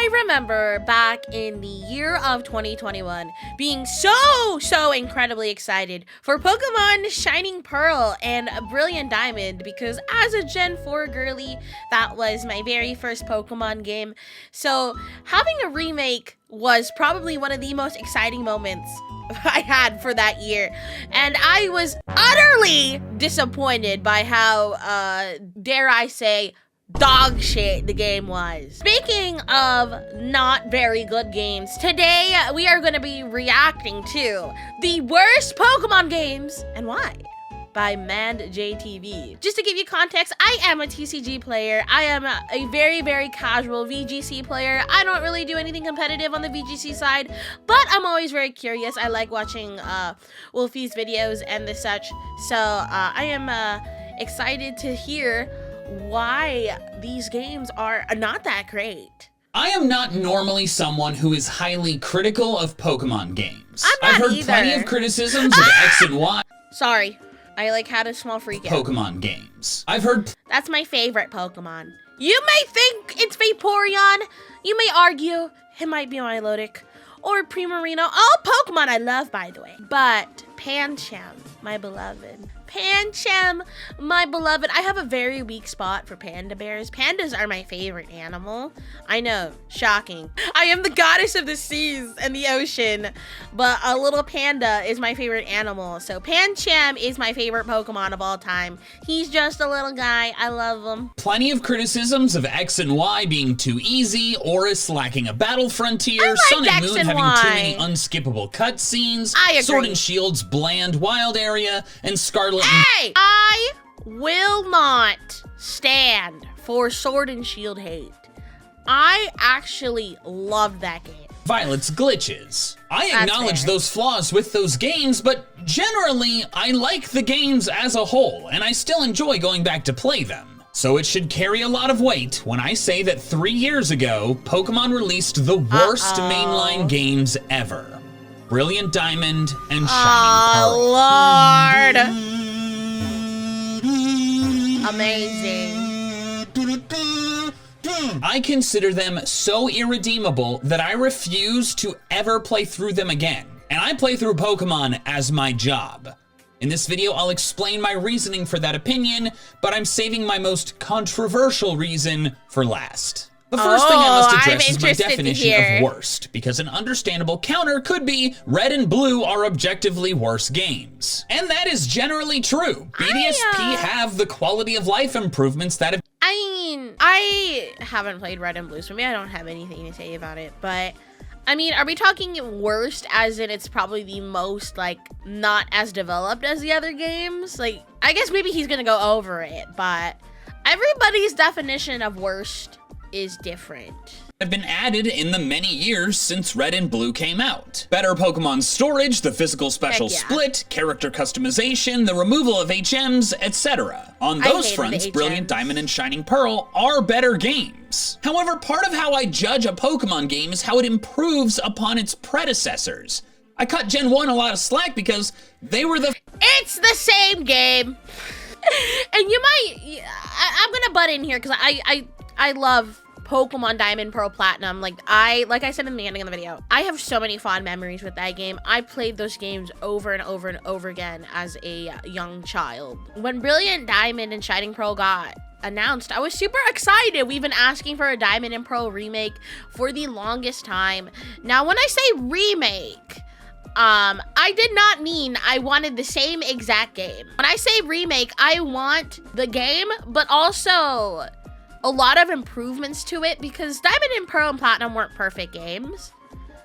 I remember back in the year of 2021 being so incredibly excited for Pokemon Shining Pearl and Brilliant Diamond because as a Gen 4 girly, that was my very first Pokemon game. So having a remake was probably one of the most exciting moments I had for that year. And I was utterly disappointed by how, dare I say, dog shit the game was. Speaking of not very good games, today we are going to be reacting to the worst Pokemon games and why by MandJTV. Just to give you context, I am a TCG player. I am a very casual VGC player. I don't really do anything competitive on the VGC side, but I'm always very curious. I like watching Wolfie's videos and the such. So I am excited to hear why these games are not that great. I am not normally someone who is highly critical of Pokemon games. I've heard either. plenty of criticisms of X and Y. Sorry, I had a small freak out. Pokemon games. I've heard That's my favorite Pokemon. You may think it's Vaporeon. You may argue it might be Milotic or Primarina. All Pokemon I love, by the way. But Pancham, my beloved. Pancham, my beloved. I have a very weak spot for panda bears. Pandas are my favorite animal. I know, shocking. I am the goddess of the seas and the ocean, but a little panda is my favorite animal. So Pancham is my favorite Pokemon of all time. He's just a little guy. I love him. plenty of criticisms of X and Y being too easy, Oris lacking a battle frontier, like Sun and X Moon and having Y. too many unskippable cutscenes, I agree. Sword and Shield's bland wild area, and Scarlet and Hey! I will not stand for Sword and Shield hate. I actually love that game. Violet's glitches. I That's acknowledge fair. those flaws with those games, but generally, I like the games as a whole, and I still enjoy going back to play them. So it should carry a lot of weight when I say that 3 years ago, Pokemon released the worst mainline games ever. Brilliant Diamond and Shining Pearl. Oh, Lord. Amazing. I consider them so irredeemable that I refuse to ever play through them again. And I play through Pokemon as my job. In this video, I'll explain my reasoning for that opinion, but I'm saving my most controversial reason for last. The first thing I must I'm address is my interested to definition hear. of worst, because an understandable counter could be Red and Blue are objectively worse games. And that is generally true. BDSP have the quality of life improvements that have I mean, I haven't played Red and Blue, so maybe I don't have anything to say about it, but I mean, are we talking worst as in it's probably the most, like, not as developed as the other games? Like, I guess maybe he's gonna go over it, but everybody's definition of worst is different. have been added in the many years since Red and Blue came out. Better Pokemon storage, the physical special Heck yeah. split, character customization, the removal of HMs, etc. On those hated fronts, the Brilliant HMs. Diamond and Shining Pearl are better games. However, part of how I judge a Pokemon game is how it improves upon its predecessors. I cut Gen 1 a lot of slack because they were the It's the same game. And you might, I'm gonna butt in here because I love Pokemon Diamond, Pearl, Platinum. Like I said in the beginning of the video, I have so many fond memories with that game. I played those games over and over and over again as a young child. When Brilliant Diamond and Shining Pearl got announced, I was super excited. We've been asking for a Diamond and Pearl remake for the longest time. Now, when I say remake, I did not mean I wanted the same exact game. When I say remake, I want the game, but also a lot of improvements to it because Diamond and Pearl and Platinum weren't perfect games.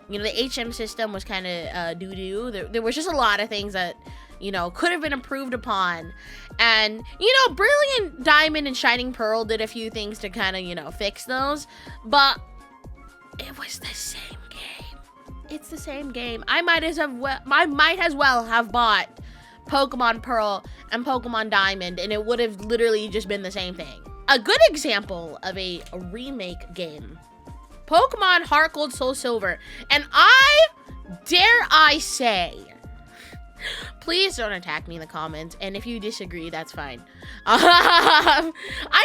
You know, the HM system was kind of doo-doo. There was just a lot of things that, you know, could have been improved upon. And, you know, Brilliant Diamond and Shining Pearl did a few things to kind of, you know, fix those. But it was the same game. It's the same game. I might as well have bought Pokemon Pearl and Pokemon Diamond, and it would have literally just been the same thing. A good example of a remake game, Pokemon Heart Gold Soul Silver. And dare I say, please don't attack me in the comments, and if you disagree, that's fine. I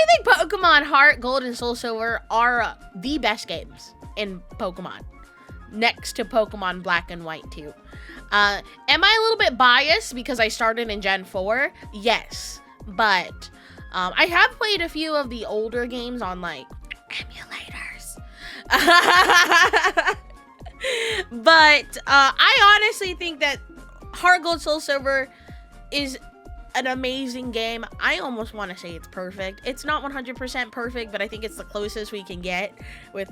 think Pokemon Heart Gold and Soul Silver are the best games. in Pokemon, next to Pokemon Black and White too. Am I a little bit biased because I started in Gen 4? Yes, but I have played a few of the older games on like emulators. But I honestly think that Heart Gold Soul Silver is an amazing game. I almost want to say it's perfect. It's not 100% perfect, but I think it's the closest we can get with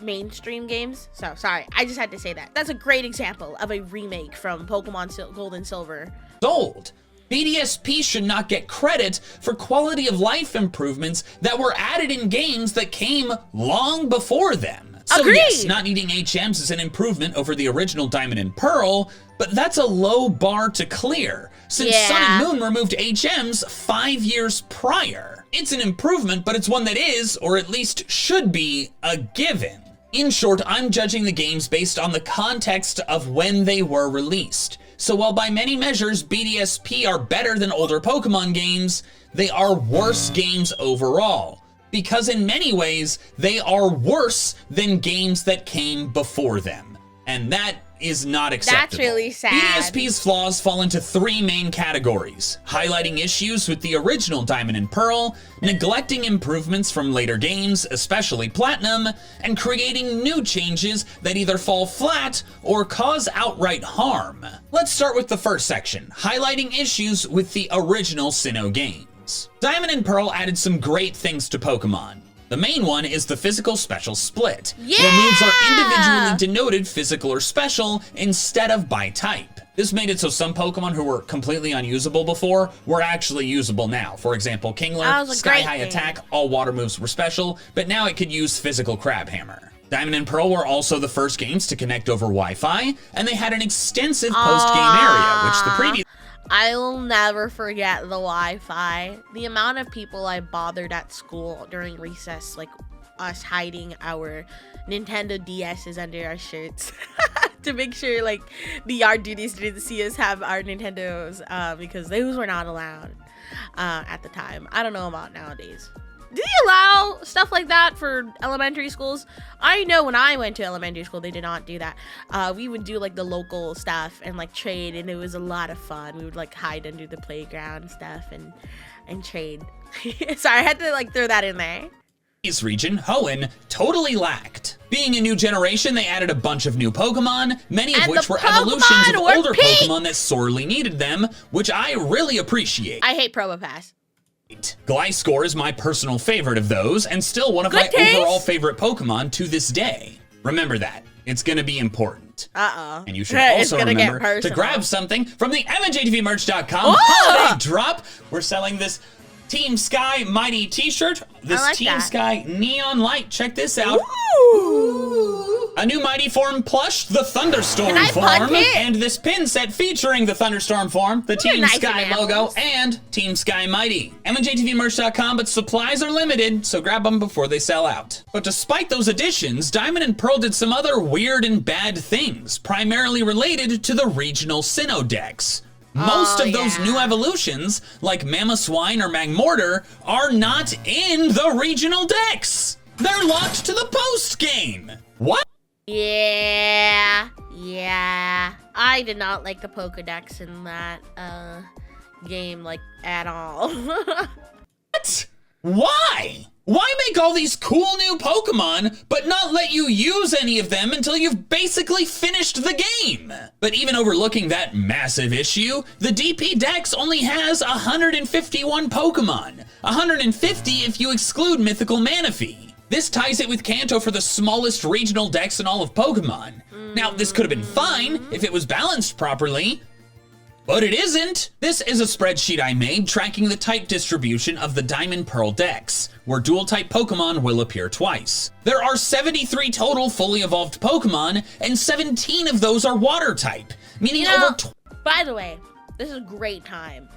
mainstream games. So sorry, I just had to say that. That's a great example of a remake from Pokemon Gold and Silver. Old. BDSP should not get credit for quality of life improvements that were added in games that came long before them. So Agreed. Yes, not needing HMs is an improvement over the original Diamond and Pearl, but that's a low bar to clear, since Sun and Moon removed HMs 5 years prior. It's an improvement, but it's one that is, or at least should be, a given. In short, I'm judging the games based on the context of when they were released. So while by many measures BDSP are better than older Pokemon games, they are worse games overall. Because in many ways, they are worse than games that came before them. And that is not acceptable. That's really sad. BDSP's flaws fall into 3 main categories: highlighting issues with the original Diamond and Pearl, neglecting improvements from later games, especially Platinum, and creating new changes that either fall flat or cause outright harm. Let's start with the first section, highlighting issues with the original Sinnoh games. Diamond and Pearl added some great things to Pokemon. The main one is the physical special split, where moves are individually denoted physical or special instead of by type. This made it so some Pokemon who were completely unusable before were actually usable now. For example, Kingler, Sky High Attack, all water moves were special, but now it could use physical Crab Hammer. Diamond and Pearl were also the first games to connect over Wi-Fi, and they had an extensive post-game area, which the previous... I will never forget the Wi-Fi. The amount of people I bothered at school during recess, like us hiding our Nintendo DSs under our shirts to make sure like the yard duties didn't see us have our Nintendos because those were not allowed at the time. I don't know about nowadays. Do they allow stuff like that for elementary schools? I know when I went to elementary school, they did not do that. We would do like the local stuff and like trade, and it was a lot of fun. We would like hide under the playground and stuff and trade. Sorry, I had to like throw that in there. This region, Hoenn, totally lacked. Being a new generation, they added a bunch of new Pokemon, many of which were evolutions of older Pokemon that sorely needed them, which I really appreciate. I hate Probopass. Gliscor is my personal favorite of those, and still one of my overall favorite Pokemon to this day. Remember that. It's gonna be important. And you should also remember to grab something from the MNJTVmerch.com holiday drop. We're selling this Team Sky Mighty t-shirt, this Team Sky Neon Light. Check this out. Ooh. A new Mighty form plush, the Thunderstorm form, and this pin set featuring the Thunderstorm form, the Team Sky logo, and Team Sky Mighty. MNJTVmerch.com, but supplies are limited, so grab them before they sell out. But despite those additions, Diamond and Pearl did some other weird and bad things, primarily related to the regional Sinnoh decks. Most of those new evolutions, like Mamoswine or Magmortar, are not in the regional decks. They're locked to the post-game. What? Yeah. I did not like the Pokedex in that game, like, at all. What? Why? Why make all these cool new Pokemon, but not let you use any of them until you've basically finished the game? But even overlooking that massive issue, the DP Dex only has 151 Pokemon. 150 if you exclude Mythical Manaphy. This ties it with Kanto for the smallest regional dex in all of Pokemon. Now, this could have been fine if it was balanced properly, but it isn't. This is a spreadsheet I made tracking the type distribution of the Diamond Pearl decks, where dual type Pokemon will appear twice. There are 73 total fully evolved Pokemon, and 17 of those are water type, meaning By the way, this is a great time.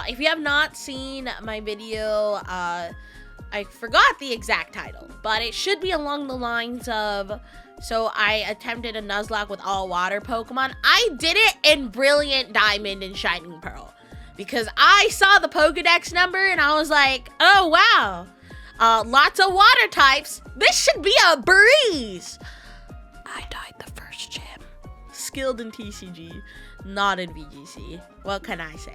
If you have not seen my video, I forgot the exact title, but it should be along the lines of, so I attempted a Nuzlocke with all water Pokemon. I did it in Brilliant Diamond and Shining Pearl because I saw the Pokedex number and I was like, oh wow, Lots of water types. This should be a breeze. I died the first gym. Skilled in TCG, not in VGC. What can I say?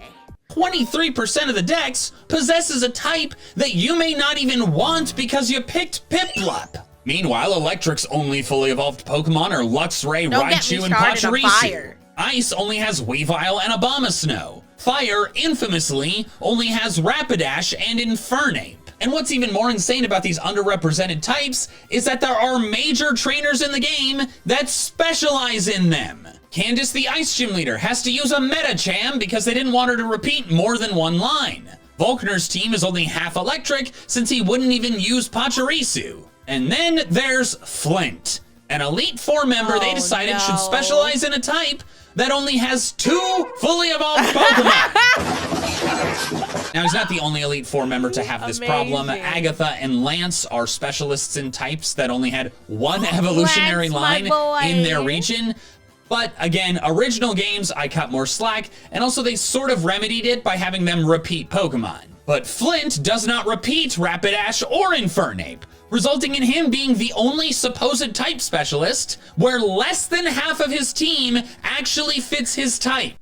23% of the decks possesses a type that you may not even want because you picked Piplup. Meanwhile, Electric's only fully evolved Pokemon are Luxray, Raichu, and Pachirisu. Ice only has Weavile and Abomasnow. Fire, infamously, only has Rapidash and Infernape. And what's even more insane about these underrepresented types is that there are major trainers in the game that specialize in them. Candace, the Ice Gym leader, has to use a Metacham because they didn't want her to repeat more than one line. Volkner's team is only half electric since he wouldn't even use Pachirisu. And then there's Flint, an Elite Four member they decided should specialize in a type that only has 2 fully evolved Pokemon. Now, he's not the only Elite Four member to have this problem. Agatha and Lance are specialists in types that only had 1 evolutionary line in their region. But again, original games, I cut more slack, and also they sort of remedied it by having them repeat Pokemon. But Flint does not repeat Rapidash or Infernape, resulting in him being the only supposed type specialist where less than half of his team actually fits his type.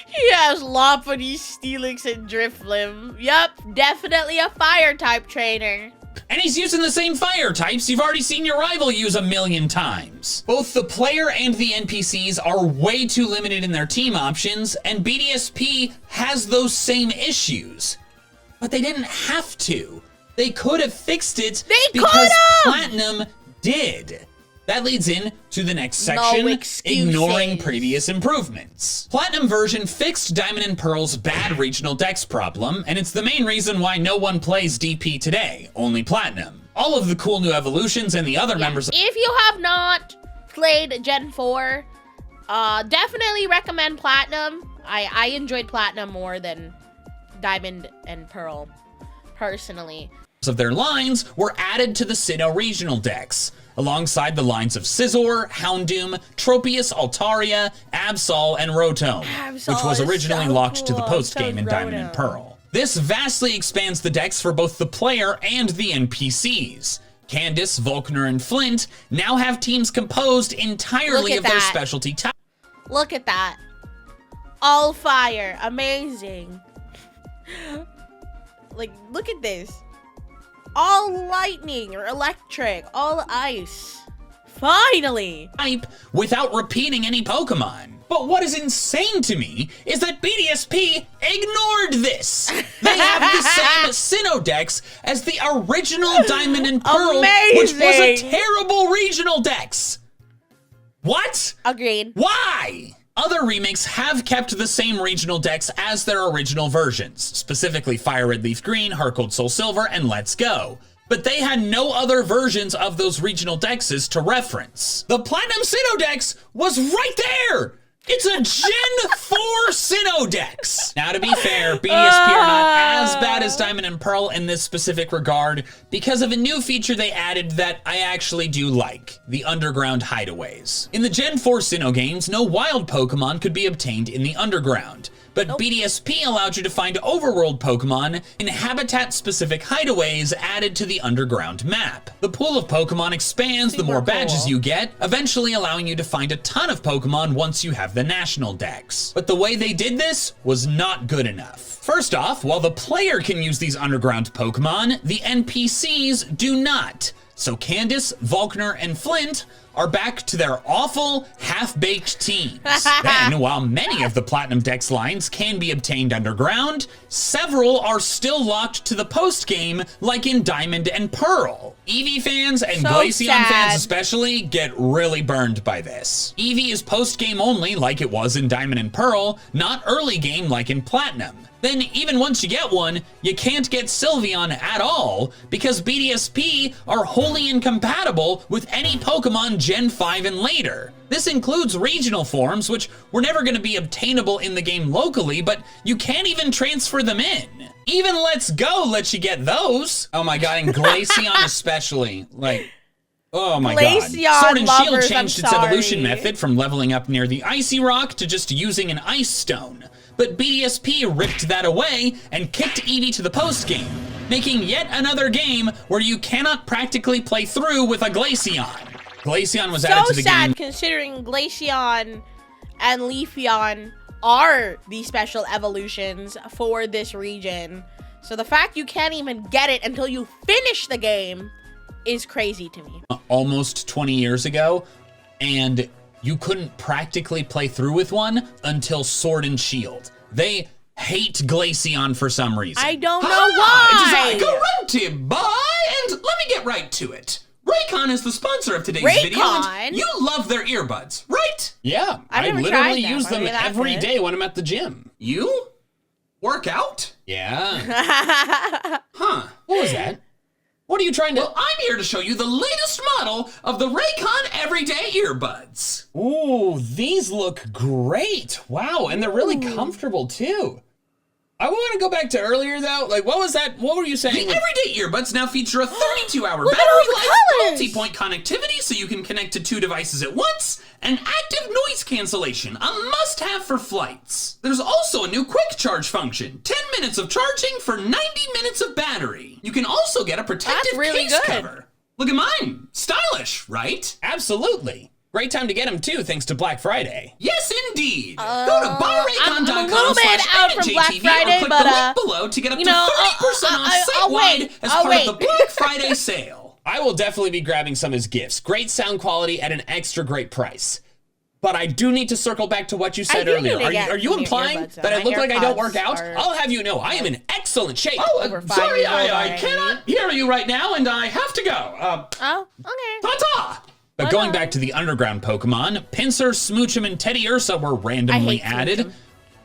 He has Lopunny, Steelix, and Drifblim. Yup, definitely a fire type trainer. And he's using the same fire types you've already seen your rival use a million times. Both the player and the NPCs are way too limited in their team options, and BDSP has those same issues. But they didn't have to. They could have fixed it because Platinum did. That leads in to the next section, ignoring previous improvements. Platinum version fixed Diamond and Pearl's bad regional dex problem, and it's the main reason why no one plays DP today, only Platinum. All of the cool new evolutions and the other members— If you have not played Gen 4, definitely recommend Platinum. I enjoyed Platinum more than Diamond and Pearl, personally. Of their lines were added to the Sinnoh regional decks, alongside the lines of Scizor, Houndoom, Tropius, Altaria, Absol, and Rotom, which was originally locked to the post-game in Diamond and Pearl. This vastly expands the decks for both the player and the NPCs. Candace, Volkner, and Flint now have teams composed entirely of their specialty types. Look at that. All fire. Amazing. Like, look at this. All lightning or electric, all ice. Finally! Type without repeating any Pokemon. But what is insane to me is that BDSP ignored this. They have the same Sinnoh decks as the original Diamond and Pearl, which was a terrible regional dex. What? Agreed. Why? Other remakes have kept the same regional decks as their original versions, specifically Fire Red Leaf Green, Heart Gold Soul Silver, and Let's Go. But they had no other versions of those regional dexes to reference. The Platinum Sinnoh dex was right there! It's a Gen 4 Sinnoh dex! Now, to be fair, BDSP are not as bad as Diamond and Pearl in this specific regard because of a new feature they added that I actually do like, the underground hideaways. In the Gen 4 Sinnoh games, no wild Pokemon could be obtained in the underground, but BDSP allowed you to find overworld Pokemon in habitat-specific hideaways added to the underground map. The pool of Pokemon expands the more badges you get, eventually allowing you to find a ton of Pokemon once you have the national dex. But the way they did this was not good enough. First off, while the player can use these underground Pokemon, the NPCs do not. So Candace, Volkner, and Flint are back to their awful, half-baked teams. Then, while many of the Platinum Dex lines can be obtained underground, several are still locked to the post-game, like in Diamond and Pearl. Eevee fans and Glaceon fans especially get really burned by this. Eevee is post-game only, like it was in Diamond and Pearl, not early game like in Platinum. Then, even once you get one, you can't get Sylveon at all because BDSP are wholly incompatible with any Pokemon Gen 5 and later. This includes regional forms, which were never going to be obtainable in the game locally, but you can't even transfer them in. Even Let's Go lets you get those. Oh my god, and Glaceon especially. Like, Oh my god. Glaceon Sword and Shield lovers, changed I'm its evolution sorry. method from leveling up near the icy rock to just using an ice stone. But BDSP ripped that away and kicked Eevee to the post-game, making yet another game where you cannot practically play through with a Glaceon. Glaceon was added to the So sad game. considering Glaceon and Leafeon are the special evolutions for this region. So the fact you can't even get it until you finish the game is crazy to me. Almost 20 years ago, and you couldn't practically play through with one until Sword and Shield. They hate Glaceon for some reason. I don't know why. It is I, Garanti, boy, and let me get right to it. Raycon is the sponsor of today's video, and you love their earbuds, right? Yeah, I've I never literally tried them. use Are them they that every good? day when I'm at the gym. You? Work out? Yeah. Huh. What was that? What are you trying to... Well, I'm here to show you the latest model of the Raycon Everyday Earbuds. Ooh, these look great. Wow, and they're really comfortable too. I want to go back to earlier though. Like, what was that? What were you saying? The Everyday Earbuds now feature a 32-hour Look at battery all the life, colors! multi-point connectivity so you can connect to 2 devices at once, and active noise cancellation, a must-have for flights. There's also a new quick charge function, 10 minutes of charging for 90 minutes of battery. You can also get a protective really case good. cover. Look at mine. Stylish, right? Absolutely. Great time to get them too, thanks to Black Friday. Yes, indeed. Go to I'm a little bit out from Black buyraycon.com/MJTV Friday, or click but, the link below to get up you to know, 30% off I'll site-wide wait. as I'll part of wait. the Black Friday sale. I will definitely be grabbing some as gifts. Great sound quality at an extra great price. But I do need to circle back to what you said do earlier. need to get Are you some implying earbuds, though. that I My look like I don't work AirPods out? are- I'll have you know, I am in excellent shape. Oh, Over 5 sorry, years old I already. cannot hear you right now, and I have to go. Oh, okay. Ta-ta! But going back to the underground Pokemon, Pinsir, Smoochum, and Teddy Ursa were randomly I hate added. Smoochum.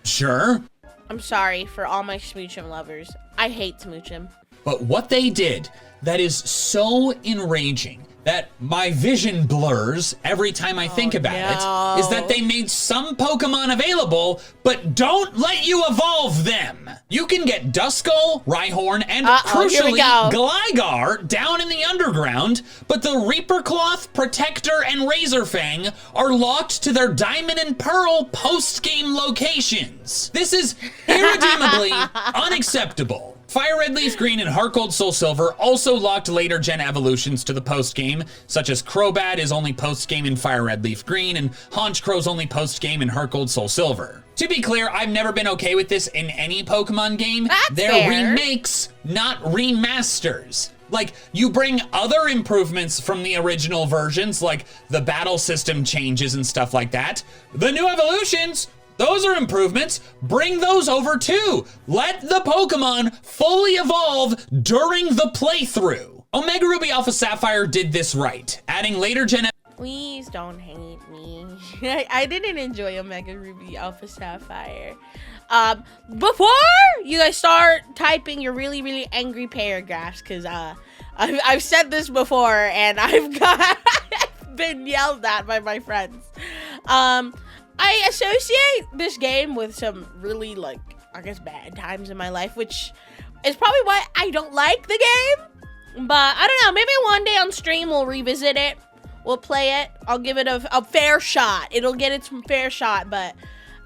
Sure, I'm sorry for all my Smoochum lovers. I hate Smoochum. but what they did that is so enraging that my vision blurs every time I think about it is that they made some Pokemon available, but don't let you evolve them. You can get Duskull, Rhyhorn, and here we crucially, go. Gligar down in the underground, but the Reaper Cloth, Protector, and Razorfang are locked to their Diamond and Pearl post-game locations. This is irredeemably unacceptable. Fire Red Leaf Green and Heart Gold Soul Silver also locked later gen evolutions to the post-game, such as Crobat is only post-game in Fire Red Leaf Green, and Honchcrow's only post-game in Heart Gold Soul Silver. To be clear, I've never been okay with this in any Pokemon game. That's They're fair. remakes, not remasters. Like, you bring other improvements from the original versions, like the battle system changes and stuff like that. The new evolutions, those are improvements. Bring those over too. Let the Pokemon fully evolve during the playthrough. Omega Ruby Alpha Sapphire did this right, adding later gen. Please don't hate me. I didn't enjoy Omega Ruby Alpha Sapphire. Before you guys start typing your really, really angry paragraphs, because I've said this before and I've been yelled at by my friends. I associate this game with some really, like, I guess bad times in my life, which is probably why I don't like the game. But I don't know, maybe one day on stream we'll revisit it. We'll play it. I'll give it a fair shot. It'll get its fair shot, but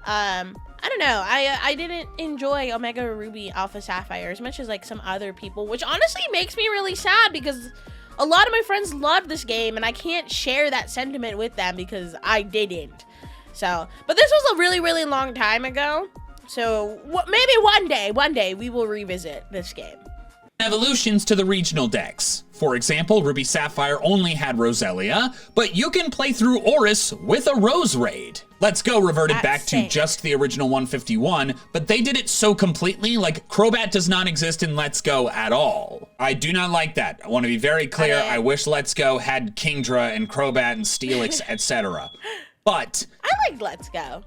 I don't know. I didn't enjoy Omega Ruby Alpha Sapphire as much as like some other people, which honestly makes me really sad because a lot of my friends loved this game and I can't share that sentiment with them because I didn't. So, but this was a really, really long time ago. So maybe one day we will revisit this game. Evolutions to the regional decks. For example, Ruby Sapphire only had Roselia, but you can play through Oris with a Rose Raid. Let's Go reverted That's back to sick. just the original 151, but they did it so completely, like Crobat does not exist in Let's Go at all. I do not like that. I want to be very clear. I wish Let's Go had Kingdra and Crobat and Steelix, etc. But I liked Let's Go.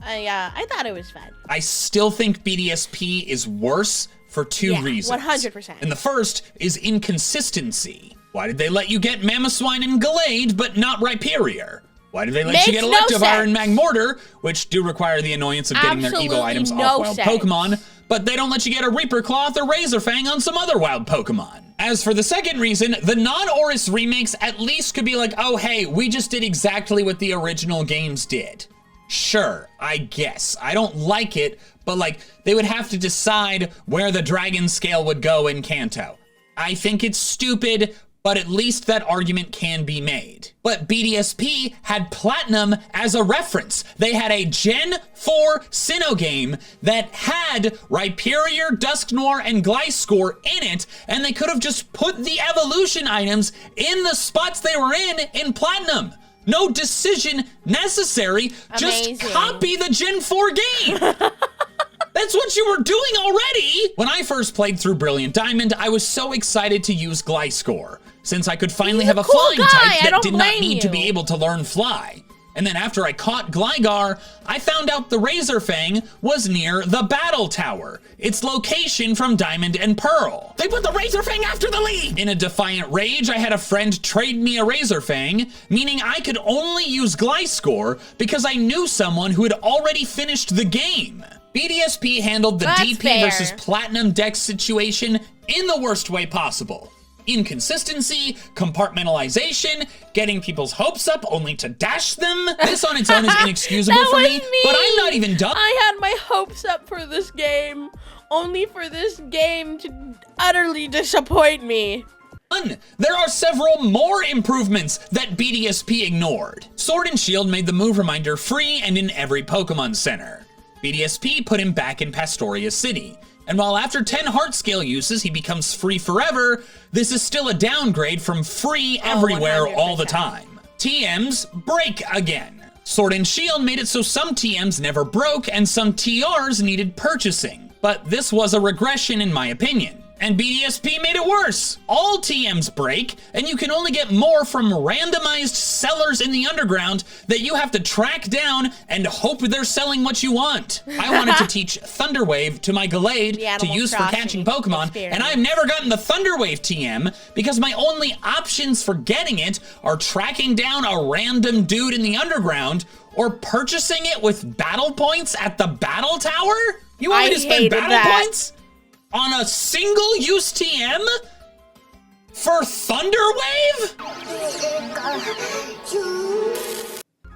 I thought it was fun. I still think BDSP is worse for two Yeah, reasons. 100%. And the first is inconsistency. Why did they let you get Mamoswine and Gallade, but not Rhyperior? Why did they let you Makes get no Electivire and sense. Magmortar, which do require the annoyance of getting their Evo Absolutely items no off wild sense. Pokemon, but they don't let you get a Reaper Cloth or Razor Fang on some other wild Pokemon. As for the second reason, the non-Oris remakes at least could be like, oh hey, we just did exactly what the original games did. Sure, I guess. I don't like it, but like, they would have to decide where the dragon scale would go in Kanto. I think it's stupid, but at least that argument can be made. But BDSP had Platinum as a reference. They had a Gen 4 Sinnoh game that had Rhyperior, Dusknoir, and Gliscor in it, and they could have just put the evolution items in the spots they were in Platinum. No decision necessary, Amazing. just copy the Gen 4 game. That's what you were doing already! When I first played through Brilliant Diamond, I was so excited to use Gliscor, since I could finally have a cool flying guy, type I that don't did not blame need to you. be able to learn Fly. And then after I caught Gligar, I found out the Razor Fang was near the Battle Tower, its location from Diamond and Pearl. They put the Razor Fang after the lead! In a defiant rage, I had a friend trade me a Razor Fang, meaning I could only use Gliscor because I knew someone who had already finished the game. BDSP handled the That's DP fair. versus Platinum deck situation in the worst way possible. Inconsistency, compartmentalization, getting people's hopes up only to dash them. This on its own is inexcusable That for was me, but I'm not even done. I had my hopes up for this game, only for this game to utterly disappoint me. There are several more improvements that BDSP ignored. Sword and Shield made the move reminder free and in every Pokemon Center. BDSP put him back in Pastoria City. And while after 10 heart scale uses he becomes free forever, this is still a downgrade from free everywhere all the 100%. time. TMs break again. Sword and Shield made it so some TMs never broke and some TRs needed purchasing. But this was a regression in my opinion. And BDSP made it worse. All TMs break, and you can only get more from randomized sellers in the underground that you have to track down and hope they're selling what you want. I wanted to teach Thunderwave to my Gallade The to Animal use for Crossing catching Pokemon, experience. and I've never gotten the Thunderwave TM because my only options for getting it are tracking down a random dude in the underground or purchasing it with battle points at the Battle Tower? You want me I to spend hated battle that. points on a single use TM for Thunderwave?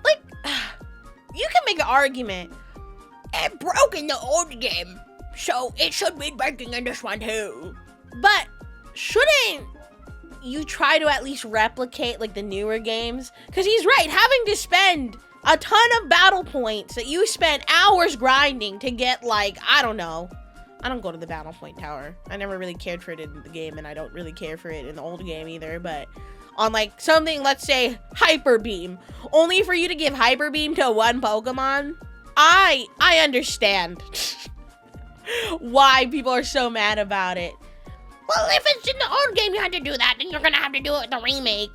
Like, you can make an argument. It broke in the old game, so it should be breaking in this one too. But shouldn't you try to at least replicate like the newer games? Because he's right, having to spend a ton of battle points that you spent hours grinding to get, like, I don't know. I don't go to the Battle Point Tower. I never really cared for it in the game, and I don't really care for it in the old game either, but on like something, let's say Hyper Beam, only for you to give Hyper Beam to one Pokemon, I understand why people are so mad about it. Well, if it's in the old game you had to do that, then you're gonna have to do it in the remake.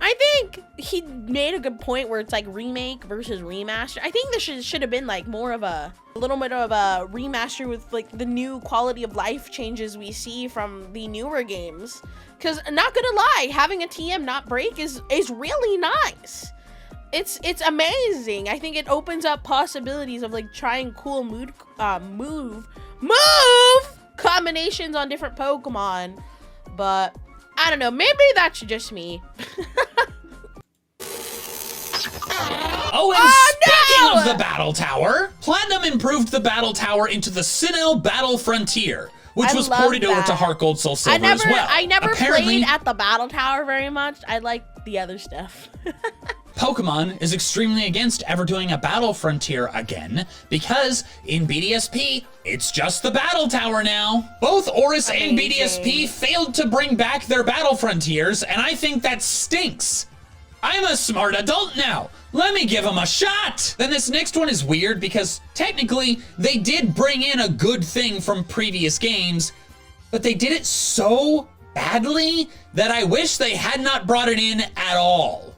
I think he made a good point where it's like remake versus remaster. I think this should have been like more of a little bit of a remaster with like the new quality of life changes we see from the newer games. Cause not gonna lie, having a TM not break is really nice. It's amazing. I think it opens up possibilities of like trying cool move combinations on different Pokemon. But I don't know, maybe that's just me. Oh, and speaking of the Battle Tower, Platinum improved the Battle Tower into the Sinnoh Battle Frontier, which I was love ported over to that. Heart Gold Soul Silver as well. I never Apparently, played at the Battle Tower very much. I like the other stuff. Pokemon is extremely against ever doing a Battle Frontier again, because in BDSP, it's just the Battle Tower now. Both Oris and BDSP failed to bring back their Battle Frontiers, and I think that stinks. I'm a smart adult now. Let me give them a shot. Then this next one is weird because technically they did bring in a good thing from previous games, but they did it so badly that I wish they had not brought it in at all.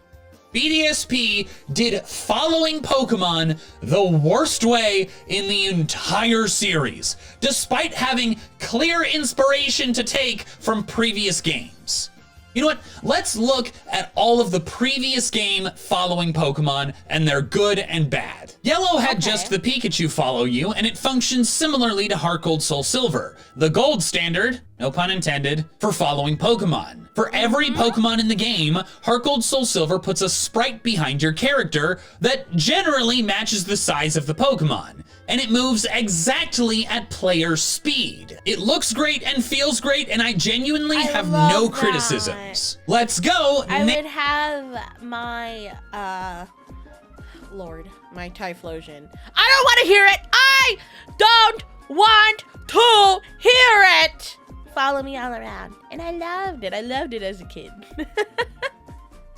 BDSP did following Pokemon the worst way in the entire series, despite having clear inspiration to take from previous games. You know what? Let's look at all of the previous game following Pokemon and their good and bad. Yellow had just the Pikachu follow you, and it functions similarly to Heart Gold Soul Silver, the gold standard, no pun intended, for following Pokemon. For every Pokemon in the game, Heart Gold Soul Silver puts a sprite behind your character that generally matches the size of the Pokemon, and it moves exactly at player speed. It looks great and feels great, and I genuinely have no criticisms. Let's go. I would have my, my Typhlosion. I don't want to hear it. I don't want to hear it. Follow me all around. And I loved it. I loved it as a kid.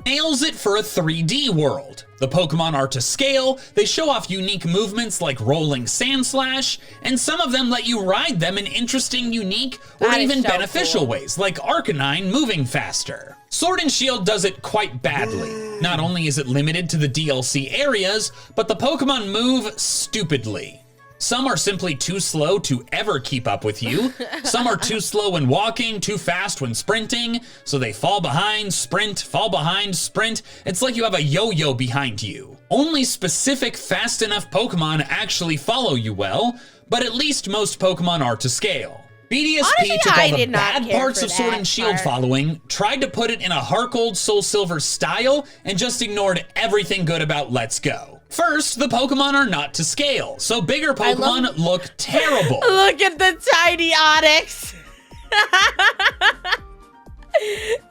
Nails it for a 3D world. The Pokemon are to scale, they show off unique movements like rolling Sandslash, and some of them let you ride them in interesting, unique, or even beneficial ways, like Arcanine moving faster. Sword and Shield does it quite badly. Not only is it limited to the DLC areas, but the Pokemon move stupidly. Some are simply too slow to ever keep up with you. Some are too slow when walking, too fast when sprinting, so they fall behind, sprint, fall behind, sprint. It's like you have a yo-yo behind you. Only specific fast enough Pokemon actually follow you well, but at least most Pokemon are to scale. BDSP Honestly, took all I the did not bad care parts for of Sword that and Shield part. following, tried to put it in a Heart Gold Soul Silver style, and just ignored everything good about Let's Go. First, the Pokemon are not to scale, so bigger Pokemon look terrible. Look at the tiny Onyx.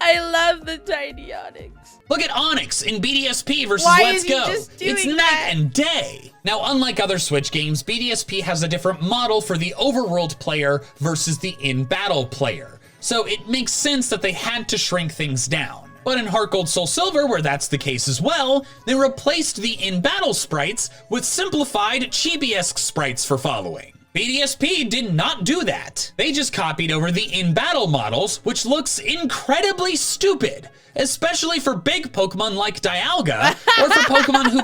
I love the tiny Onyx. Look at Onyx in BDSP versus Why Let's is he Go. just doing It's night that? and day. Now, unlike other Switch games, BDSP has a different model for the overworld player versus the in-battle player. So it makes sense that they had to shrink things down. But in Heart Gold Soul Silver, where that's the case as well, they replaced the in-battle sprites with simplified chibi-esque sprites for following. BDSP did not do that. They just copied over the in-battle models, which looks incredibly stupid, especially for big Pokemon like Dialga, or for Pokemon who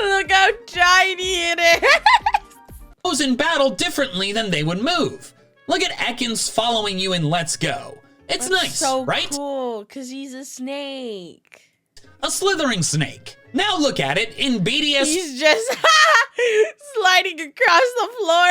Look how tiny it is. pose in battle differently than they would move. Look at Ekans following you in Let's Go. It's nice, so right? Cool, because he's a snake. A slithering snake. Now look at it in BDSP. He's just sliding across the floor.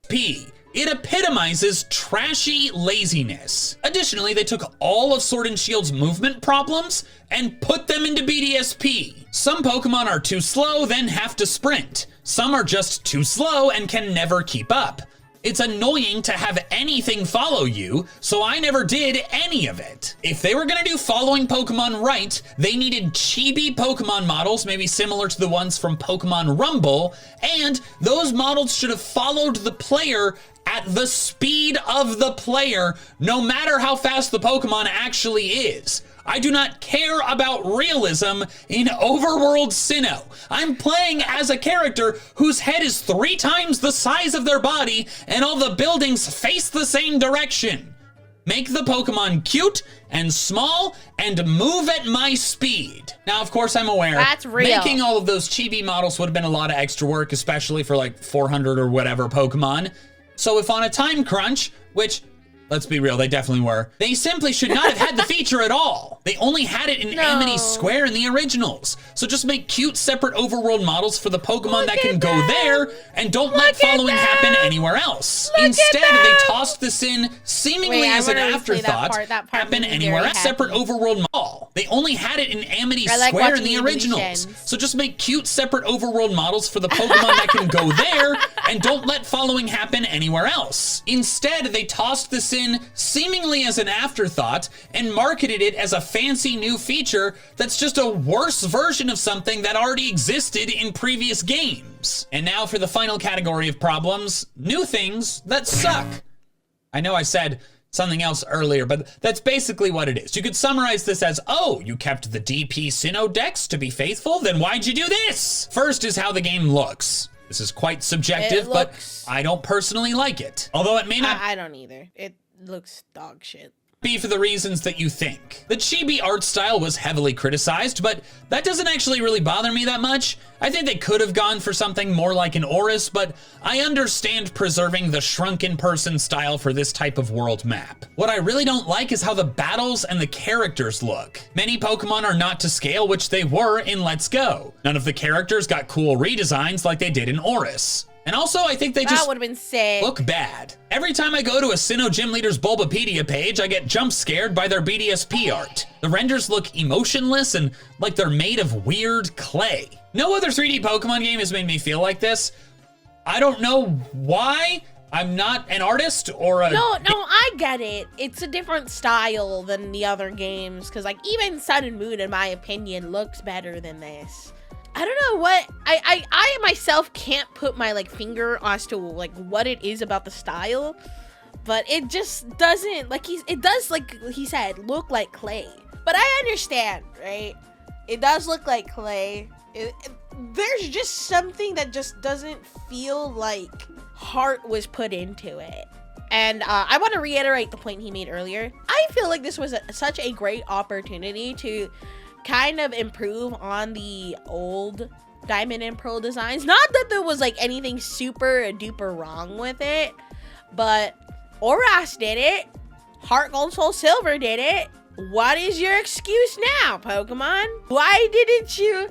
It epitomizes trashy laziness. Additionally, they took all of Sword and Shield's movement problems and put them into BDSP. Some Pokemon are too slow, then have to sprint. Some are just too slow and can never keep up. It's annoying to have anything follow you, so I never did any of it. If they were gonna do following Pokemon right, they needed chibi Pokemon models, maybe similar to the ones from Pokemon Rumble, and those models should have followed the player at the speed of the player, no matter how fast the Pokemon actually is. I do not care about realism in Overworld Sinnoh. I'm playing as a character whose head is 3 times the size of their body and all the buildings face the same direction. Make the Pokemon cute and small and move at my speed. Now, of course, I'm aware That's real. making all of those chibi models would have been a lot of extra work, especially for like 400 or whatever Pokemon. So if on a time crunch, which, let's be real, they definitely were, they simply should not have had the feature at all. They only had it in Amity Square in the originals. So just make cute separate overworld models for the Pokemon that can go there and don't let following happen anywhere else. Instead, they tossed this in seemingly as an afterthought, happen anywhere else. Separate overworld model. They only had it in Amity Square in the originals. So just make cute separate overworld models for the Pokemon that can go there and don't let following happen anywhere else. Instead, they tossed this in seemingly as an afterthought and marketed it as a fancy new feature that's just a worse version of something that already existed in previous games. And now for the final category of problems, new things that suck. I know I said something else earlier, but that's basically what it is. You could summarize this as, oh, you kept the DP Sinnoh Dex to be faithful? Then why'd you do this? First is how the game looks. This is quite subjective, but I don't personally like it. Although it may not... I don't either. It looks dog shit. be for the reasons that you think. The chibi art style was heavily criticized, but that doesn't actually really bother me that much. I think they could have gone for something more like an Oris, but I understand preserving the shrunken person style for this type of world map. What I really don't like is how the battles and the characters look. Many Pokemon are not to scale, which they were in Let's Go. None of the characters got cool redesigns like they did in Oris. And also, I think they just would have been sick. Look bad. Every time I go to a Sinnoh Gym Leader's Bulbapedia page, I get jump scared by their BDSP art. The renders look emotionless and like they're made of weird clay. No other 3D Pokemon game has made me feel like this. I don't know why. I'm not an artist or a... No, I get it. It's a different style than the other games, because like even Sun and Moon, in my opinion, looks better than this. I don't know what I myself can't put my like finger as to like what it is about the style, but it just doesn't like it does, like he said, look like clay. But I understand, right? It does look like clay. There's just something that just doesn't feel like heart was put into it. And I want to reiterate the point he made earlier. I feel like this was such a great opportunity to kind of improve on the old Diamond and Pearl designs. Not that there was like anything super duper wrong with it, but Oras did it. Heart Gold Soul Silver did it. What is your excuse now, Pokemon? Why didn't you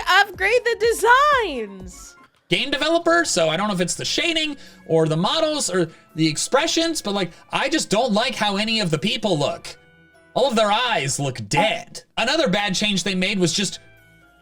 upgrade the designs? Game developer, so I don't know if it's the shading or the models or the expressions, but like I just don't like how any of the people look. All of their eyes look dead. Another bad change they made was just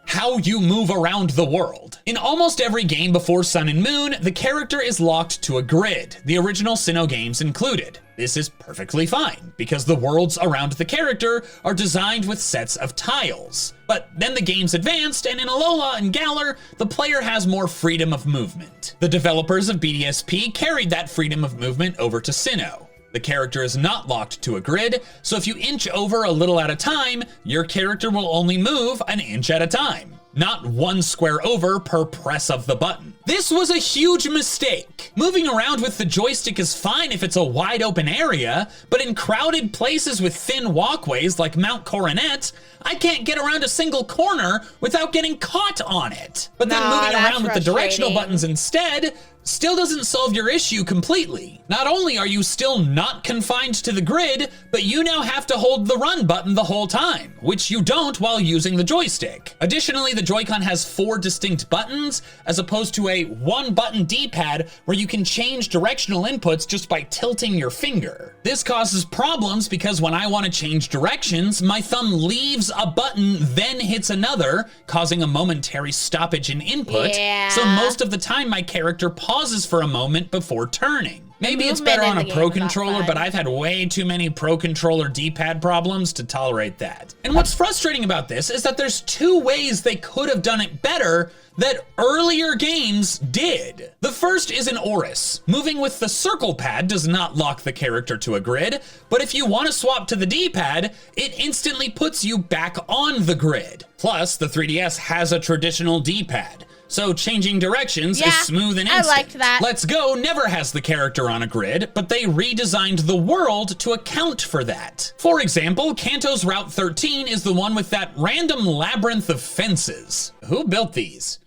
how you move around the world. In almost every game before Sun and Moon, the character is locked to a grid, the original Sinnoh games included. This is perfectly fine, because the worlds around the character are designed with sets of tiles. But then the games advanced, and in Alola and Galar, the player has more freedom of movement. The developers of BDSP carried that freedom of movement over to Sinnoh. The character is not locked to a grid, so if you inch over a little at a time, your character will only move an inch at a time, not one square over per press of the button. This was a huge mistake. Moving around with the joystick is fine if it's a wide open area, but in crowded places with thin walkways like Mount Coronet, I can't get around a single corner without getting caught on it. But then moving around with the directional buttons instead still doesn't solve your issue completely. Not only are you still not confined to the grid, but you now have to hold the run button the whole time, which you don't while using the joystick. Additionally, the Joy-Con has 4 distinct buttons, as opposed to a 1-button D-pad where you can change directional inputs just by tilting your finger. This causes problems because when I want to change directions, my thumb leaves a button, then hits another, causing a momentary stoppage in input. Yeah. So most of the time my character pauses for a moment before turning. Maybe it's better on a Pro Controller, but I've had way too many Pro Controller D-pad problems to tolerate that. And what's frustrating about this is that there's 2 ways they could have done it better that earlier games did. The first is an Oris. Moving with the circle pad does not lock the character to a grid, but if you want to swap to the D-pad, it instantly puts you back on the grid. Plus, the 3DS has a traditional D-pad, so changing directions is smooth and instant. I liked that. Let's Go never has the character on a grid, but they redesigned the world to account for that. For example, Kanto's Route 13 is the one with that random labyrinth of fences. Who built these?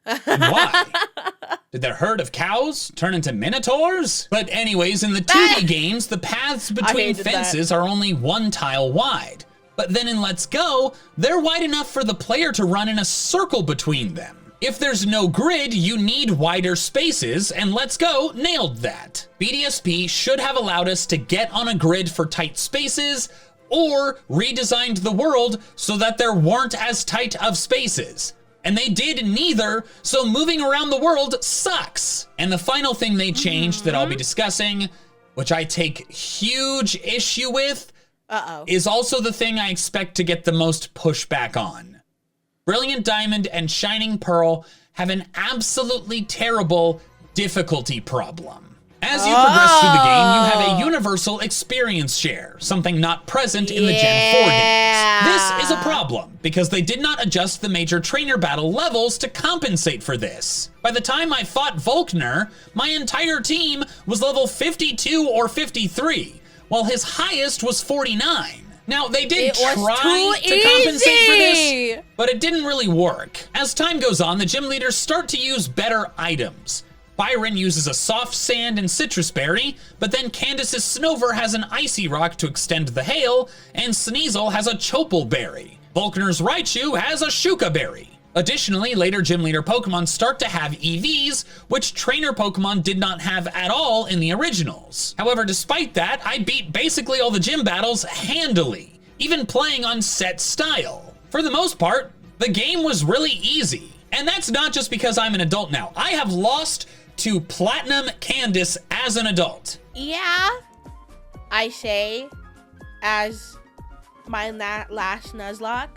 And why? Did their herd of cows turn into minotaurs? But anyways, in the 2D games, the paths between fences are only 1 tile wide. But then in Let's Go, they're wide enough for the player to run in a circle between them. If there's no grid, you need wider spaces, and Let's Go nailed that. BDSP should have allowed us to get on a grid for tight spaces, or redesigned the world so that there weren't as tight of spaces. And they did neither, so moving around the world sucks. And the final thing they changed that I'll be discussing, which I take huge issue with, is also the thing I expect to get the most pushback on. Brilliant Diamond and Shining Pearl have an absolutely terrible difficulty problem. As you progress through the game, you have a universal experience share, something not present in the Gen 4 games. This is a problem, because they did not adjust the major trainer battle levels to compensate for this. By the time I fought Volkner, my entire team was level 52 or 53, while his highest was 49. Now, they did It was try too to compensate for easy. this, but it didn't really work. As time goes on, the gym leaders start to use better items. Byron uses a soft sand and citrus berry, but then Candace's Snover has an icy rock to extend the hail, and Sneasel has a chopal berry. Volkner's Raichu has a shuka berry. Additionally, later gym leader Pokemon start to have EVs, which trainer Pokemon did not have at all in the originals. However, despite that, I beat basically all the gym battles handily, even playing on set style. For the most part, the game was really easy. And that's not just because I'm an adult now. I have lost to Platinum Candace as an adult. Yeah, I say, as my last Nuzlocke,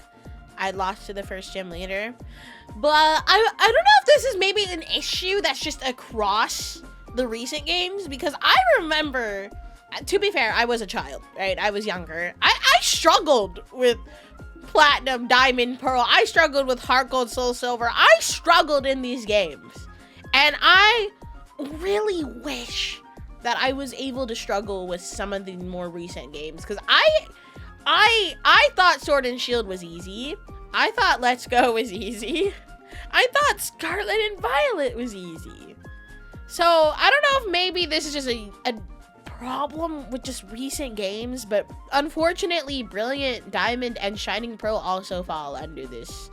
I lost to the first gym leader. But I don't know if this is maybe an issue that's just across the recent games, because I remember, to be fair, I was a child, right? I was younger. I struggled with Platinum, Diamond, Pearl. I struggled with Heart Gold, Soul Silver. I struggled in these games. And I really wish that I was able to struggle with some of the more recent games, because I thought Sword and Shield was easy. I thought Let's Go was easy. I thought Scarlet and Violet was easy. So I don't know if maybe this is just a problem with just recent games, but unfortunately Brilliant, Diamond, and Shining Pearl also fall under this.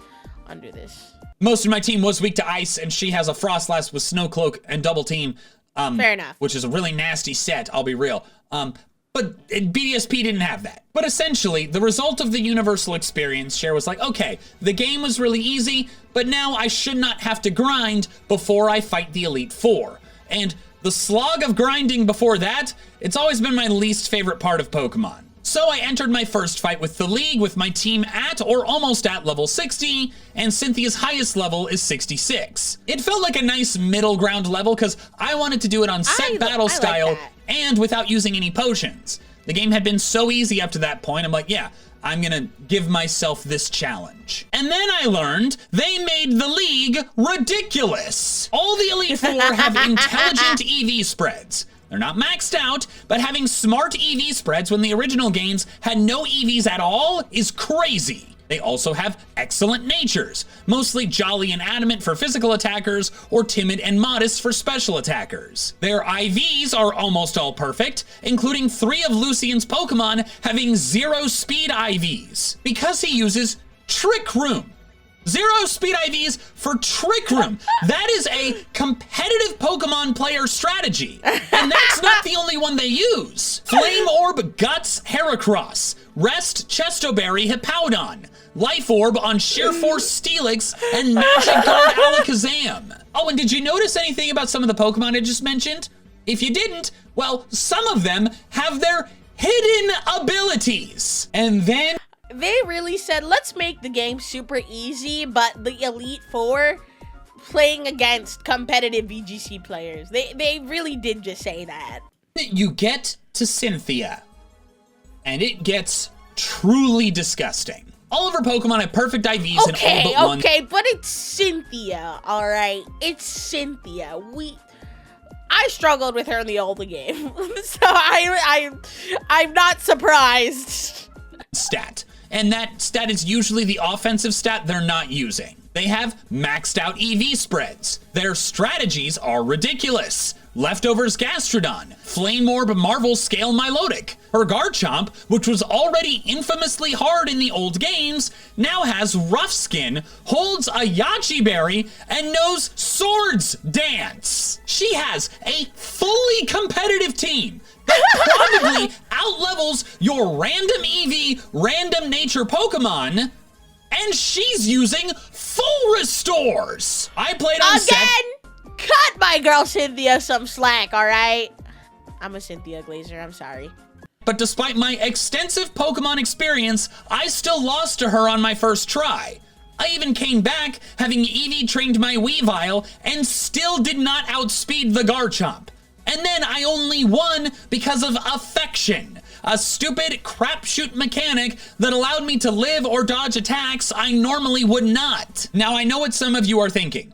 Most of my team was weak to ice, and she has a Frostlass with Snow Cloak and Double Team. Fair enough. Which is a really nasty set, I'll be real. But BDSP didn't have that. But essentially, the result of the universal experience share was like, okay, the game was really easy, but now I should not have to grind before I fight the Elite Four. And the slog of grinding before that, it's always been my least favorite part of Pokemon. So I entered my first fight with the League with my team at or almost at level 60, and Cynthia's highest level is 66. It felt like a nice middle ground level because I wanted to do it on set battle style and without using any potions. The game had been so easy up to that point, I'm like, yeah, I'm gonna give myself this challenge. And then I learned they made the League ridiculous. All the Elite Four have intelligent EV spreads. They're not maxed out, but having smart EV spreads when the original games had no EVs at all is crazy. They also have excellent natures, mostly jolly and adamant for physical attackers or timid and modest for special attackers. Their IVs are almost all perfect, including 3 of Lucian's Pokemon having 0 speed IVs, because he uses Trick Room. 0 speed IVs for Trick Room. That is a competitive Pokemon player strategy. And that's not the only one they use. Flame Orb Guts Heracross. Rest Chestoberry Hippowdon. Life Orb on Sheer Force Steelix and Magic Guard Alakazam. Oh, and did you notice anything about some of the Pokemon I just mentioned? If you didn't, well, some of them have their hidden abilities. And then they really said, let's make the game super easy, but the Elite Four playing against competitive VGC players. They really did just say that. You get to Cynthia, and it gets truly disgusting. All of her Pokemon have perfect IVs and all but one. Okay, but it's Cynthia, all right? It's Cynthia. I struggled with her in the older game, so I'm not surprised. Stat. And that stat is usually the offensive stat they're not using. They have maxed out EV spreads. Their strategies are ridiculous. Leftovers Gastrodon, Flame Orb Marvel Scale Milotic. Her Garchomp, which was already infamously hard in the old games, now has Rough Skin, holds a Yachi Berry, and knows Swords Dance. She has a fully competitive team that probably outlevels your random EV, random nature Pokemon, and she's using full restores. I played on set. Cut my girl Cynthia some slack, all right? I'm a Cynthia Glazer, I'm sorry. But despite my extensive Pokemon experience, I still lost to her on my first try. I even came back having EV trained my Weavile and still did not outspeed the Garchomp. And then I only won because of affection, a stupid crapshoot mechanic that allowed me to live or dodge attacks I normally would not. Now I know what some of you are thinking.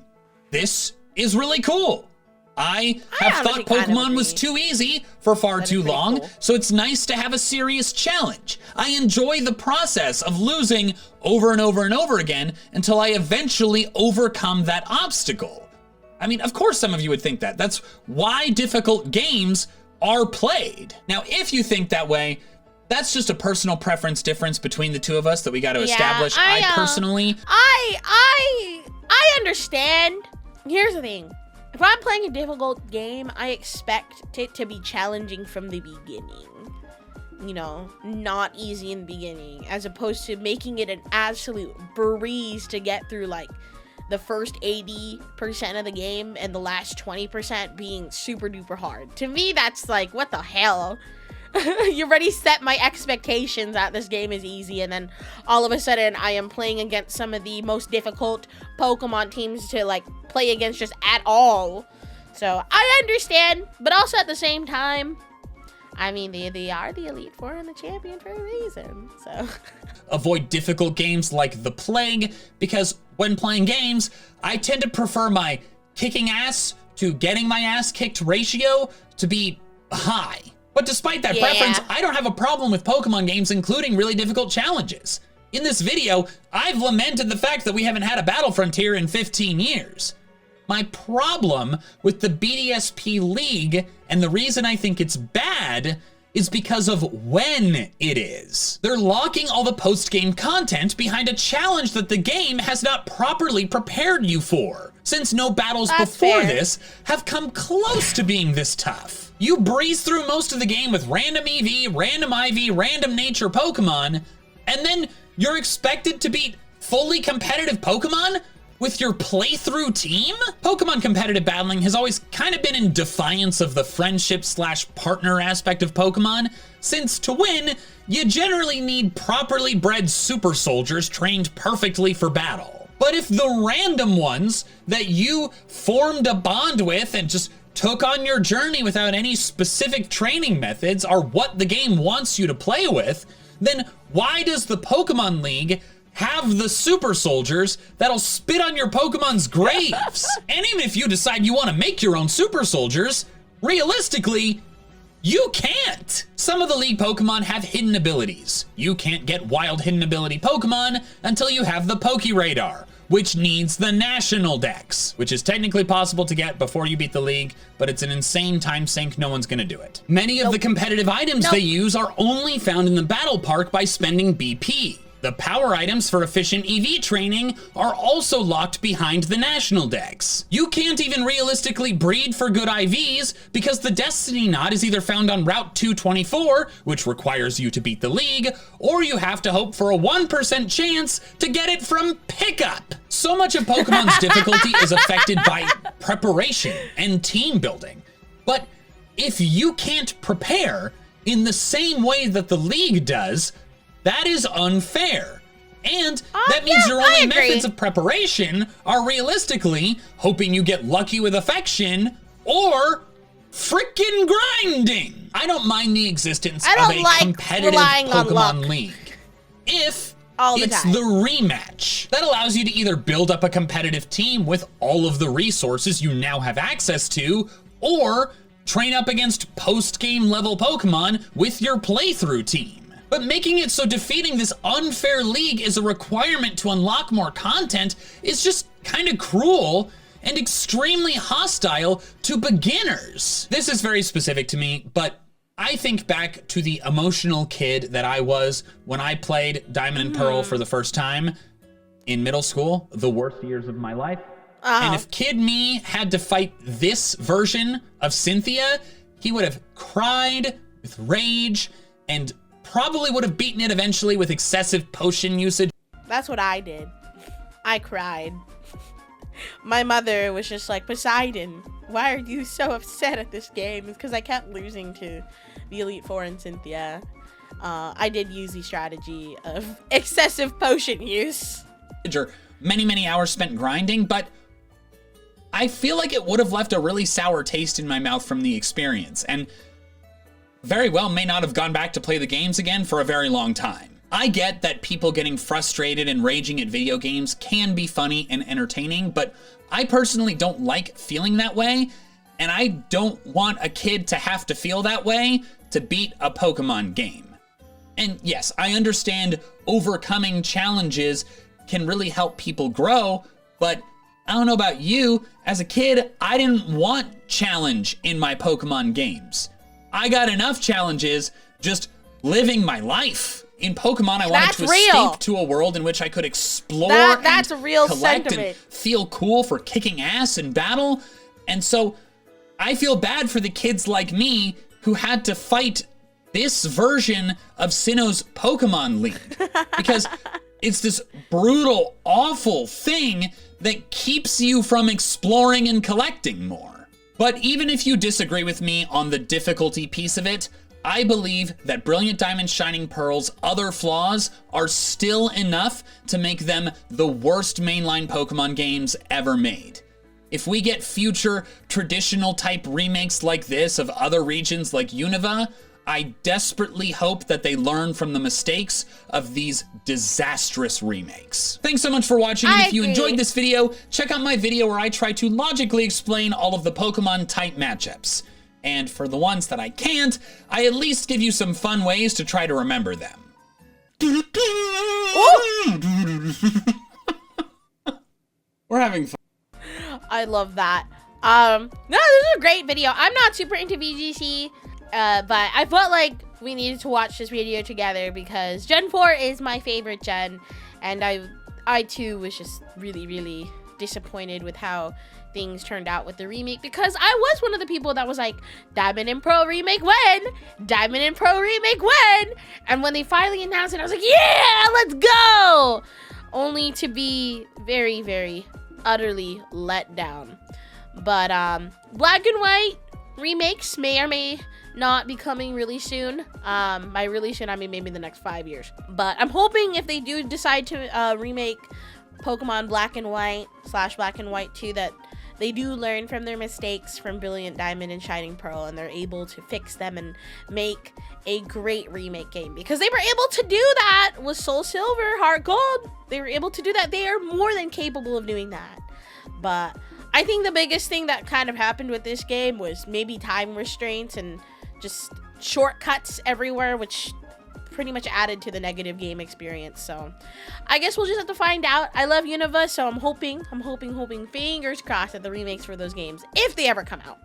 This is really cool. I have honestly thought kind of Pokemon was agree. too easy for far That is too pretty long, cool. so it's nice to have a serious challenge. I enjoy the process of losing over and over and over again until I eventually overcome that obstacle. I mean, of course some of you would think that. That's why difficult games are played. Now, if you think that way, that's just a personal preference difference between the two of us that we got to establish. I personally... I understand. Here's the thing. If I'm playing a difficult game, I expect it to be challenging from the beginning. You know, not easy in the beginning, as opposed to making it an absolute breeze to get through, like, the first 80% of the game and the last 20% being super duper hard. To me, that's like, what the hell? You already set my expectations that this game is easy, and then all of a sudden I am playing against some of the most difficult Pokemon teams to like play against just at all. So I understand, but also at the same time, I mean, they are the Elite Four and the champion for a reason, so. Avoid difficult games like the plague, because when playing games, I tend to prefer my kicking ass to getting my ass kicked ratio to be high. But despite that preference, I don't have a problem with Pokemon games including really difficult challenges. In this video, I've lamented the fact that we haven't had a Battle Frontier in 15 years. My problem with the BDSP League, and the reason I think it's bad, is because of when it is. They're locking all the post-game content behind a challenge that the game has not properly prepared you for, since no battles before this have come close to being this tough. You breeze through most of the game with random EV, random IV, random nature Pokemon, and then you're expected to beat fully competitive Pokemon with your playthrough team? Pokemon competitive battling has always kind of been in defiance of the friendship/partner aspect of Pokemon, since to win, you generally need properly bred super soldiers trained perfectly for battle. But if the random ones that you formed a bond with and just took on your journey without any specific training methods are what the game wants you to play with, then why does the Pokemon League have the super soldiers that'll spit on your Pokemon's graves? And even if you decide you want to make your own super soldiers, realistically, you can't. Some of the League Pokemon have hidden abilities. You can't get wild hidden ability Pokemon until you have the Pokeradar, which needs the National Dex, which is technically possible to get before you beat the League, but it's an insane time sink, no one's gonna do it. Many of the competitive items they use are only found in the Battle Park by spending BP. The power items for efficient EV training are also locked behind the National Dex. You can't even realistically breed for good IVs because the Destiny Knot is either found on Route 224, which requires you to beat the League, or you have to hope for a 1% chance to get it from pickup. So much of Pokemon's difficulty is affected by preparation and team building. But if you can't prepare in the same way that the League does, that is unfair. And that means your only methods of preparation are realistically hoping you get lucky with affection or frickin' grinding. I don't mind the existence of a competitive Pokemon League if it's the rematch. That allows you to either build up a competitive team with all of the resources you now have access to, or train up against post-game level Pokemon with your playthrough team. But making it so defeating this unfair league is a requirement to unlock more content is just kind of cruel and extremely hostile to beginners. This is very specific to me, but I think back to the emotional kid that I was when I played Diamond and Pearl for the first time in middle school, the worst years of my life. And if kid me had to fight this version of Cynthia, he would have cried with rage and probably would have beaten it eventually with excessive potion usage. That's what I did. I cried. My mother was just like, Poseidon, why are you so upset at this game? It's because I kept losing to the Elite Four and Cynthia. I did use the strategy of excessive potion use. Or many, many hours spent grinding, but I feel like it would have left a really sour taste in my mouth from the experience, and very well may not have gone back to play the games again for a very long time. I get that people getting frustrated and raging at video games can be funny and entertaining, but I personally don't like feeling that way, And I don't want a kid to have to feel that way to beat a Pokemon game. And yes, I understand overcoming challenges can really help people grow, but I don't know about you, as a kid, I didn't want challenge in my Pokemon games. I got enough challenges just living my life. In Pokemon, I wanted to escape to a world in which I could explore that's and a real collect sentiment. and feel cool for kicking ass in battle. And so I feel bad for the kids like me who had to fight this version of Sinnoh's Pokemon League. Because it's this brutal, awful thing that keeps you from exploring and collecting more. But even if you disagree with me on the difficulty piece of it, I believe that Brilliant Diamond Shining Pearl's other flaws are still enough to make them the worst mainline Pokemon games ever made. If we get future traditional type remakes like this of other regions like Unova, I desperately hope that they learn from the mistakes of these disastrous remakes. Thanks so much for watching, and if you enjoyed this video, check out my video where I try to logically explain all of the Pokemon type matchups. And for the ones that I can't, I at least give you some fun ways to try to remember them. We're having fun. I love that. No, this is a great video. I'm not super into VGC, but I felt like we needed to watch this video together because Gen 4 is my favorite gen, and I too was just really, really disappointed with how things turned out with the remake, because I was one of the people that was like, Diamond and Pearl remake when? Diamond and Pearl remake when? And when they finally announced it, I was like, yeah, let's go! Only to be very, very utterly let down. But Black and White remakes may or may not be coming really soon. By really soon, I mean maybe the next 5 years. But I'm hoping if they do decide to remake Pokemon Black and White / Black and White 2, that they do learn from their mistakes from Brilliant Diamond and Shining Pearl, and they're able to fix them and make a great remake game, because they were able to do that with Soul Silver, Heart Gold. They were able to do that. They are more than capable of doing that. But I think the biggest thing that kind of happened with this game was maybe time restraints and just shortcuts everywhere, which pretty much added to the negative game experience. So I guess we'll just have to find out. I love Unova, so I'm hoping, fingers crossed, that the remakes for those games, if they ever come out,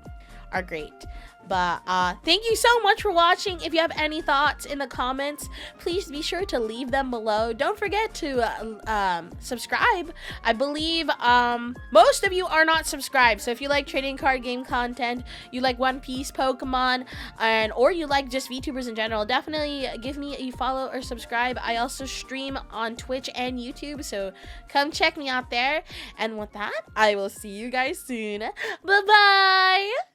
are great. But thank you so much for watching. If you have any thoughts in the comments, please be sure to leave them below. Don't forget to subscribe. I believe most of you are not subscribed. So if you like trading card game content, you like One Piece, Pokemon, or you like just VTubers in general, definitely give me a follow or subscribe. I also stream on Twitch and YouTube, so come check me out there. And with that, I will see you guys soon. Bye-bye!